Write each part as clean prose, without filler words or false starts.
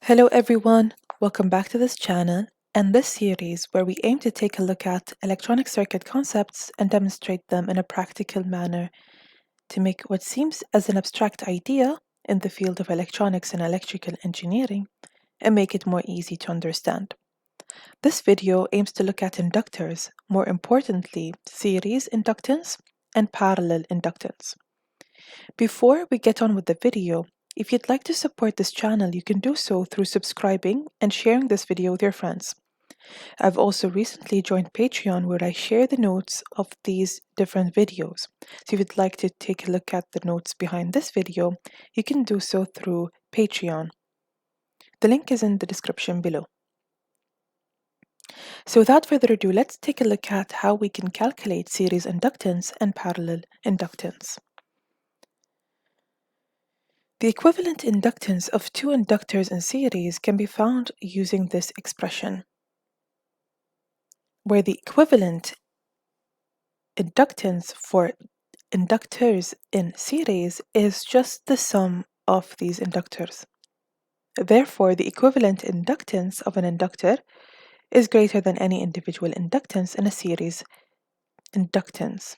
Hello everyone, welcome back to this channel and this series where we aim to take a look at electronic circuit concepts and demonstrate them in a practical manner to make what seems as an abstract idea in the field of electronics and electrical engineering and make it more easy to understand. This video aims to look at inductors, more importantly, series inductance and parallel inductance. Before we get on with the video, if you'd like to support this channel, you can do so through subscribing and sharing this video with your friends. I've also recently joined Patreon where I share the notes of these different videos. So if you'd like to take a look at the notes behind this video, you can do so through Patreon. The link is in the description below. So without further ado, let's take a look at how we can calculate series inductance and parallel inductance. The equivalent inductance of two inductors in series can be found using this expression, where the equivalent inductance for inductors in series is just the sum of these inductors. Therefore, the equivalent inductance of an inductor is greater than any individual inductance in a series inductance.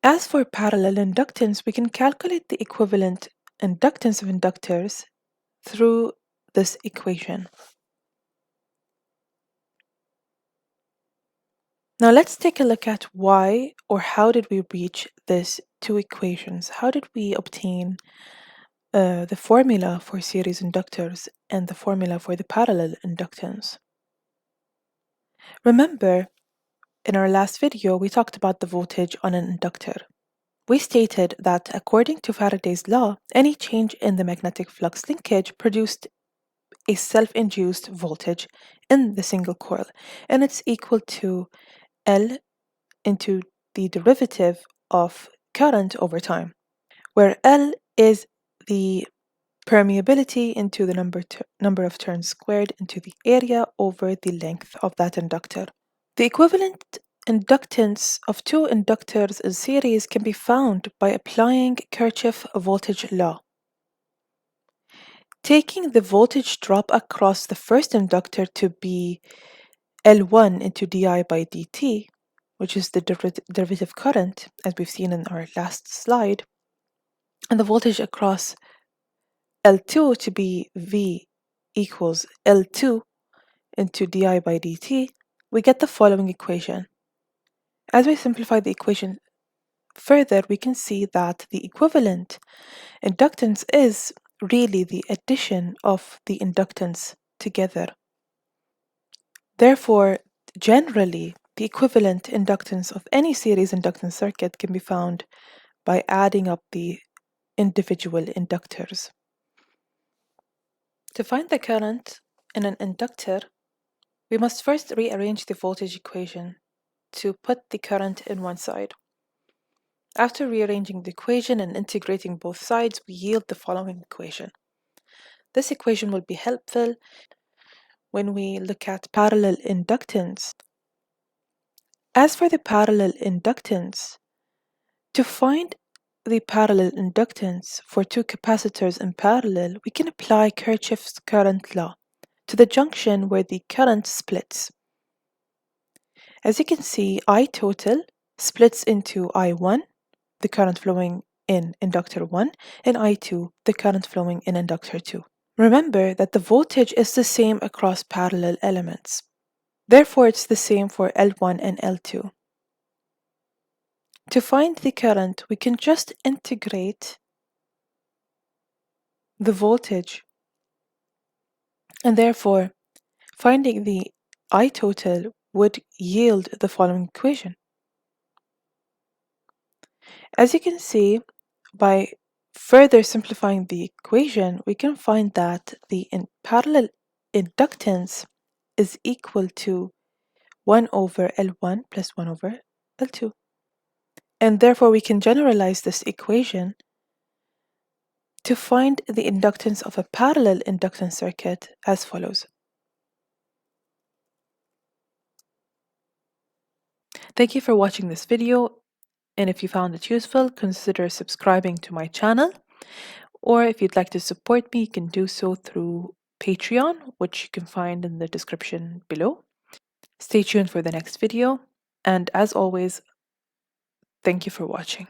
As for parallel inductance, we can calculate the equivalent inductance of inductors through this equation. Now let's take a look at why or how did we reach these two equations? How did we obtain the formula for series inductors and the formula for the parallel inductance? Remember, in our last video, we talked about the voltage on an inductor. We stated that according to Faraday's law, any change in the magnetic flux linkage produced a self-induced voltage in the single coil, and it's equal to L into the derivative of current over time, where L is the permeability into the number of turns squared into the area over the length of that inductor. The equivalent inductance of two inductors in series can be found by applying Kirchhoff's voltage law. Taking the voltage drop across the first inductor to be L1 into di by dt, which is the derivative current, as we've seen in our last slide, and the voltage across L2 to be V equals L2 into di by dt, we get the following equation. As we simplify the equation further, we can see that the equivalent inductance is really the addition of the inductance together. Therefore, generally, the equivalent inductance of any series inductance circuit can be found by adding up the individual inductors. To find the current in an inductor, we must first rearrange the voltage equation to put the current in one side. After rearranging the equation and integrating both sides, we yield the following equation. This equation will be helpful when we look at parallel inductance. As for the parallel inductance, to find the parallel inductance for two capacitors in parallel, we can apply Kirchhoff's current law to the junction where the current splits. As you can see, I total splits into I1, the current flowing in inductor 1, and I2, the current flowing in inductor 2. Remember that the voltage is the same across parallel elements. Therefore, it's the same for L1 and L2. To find the current, we can just integrate the voltage, and therefore, finding the I total would yield the following equation. As you can see, by further simplifying the equation, we can find that the parallel inductance is equal to 1 over L1 plus 1 over L2. And therefore, we can generalize this equation to find the inductance of a parallel inductance circuit as follows. Thank you for watching this video. And if you found it useful, consider subscribing to my channel. Or if you'd like to support me, you can do so through Patreon, which you can find in the description below. Stay tuned for the next video. And as always, thank you for watching.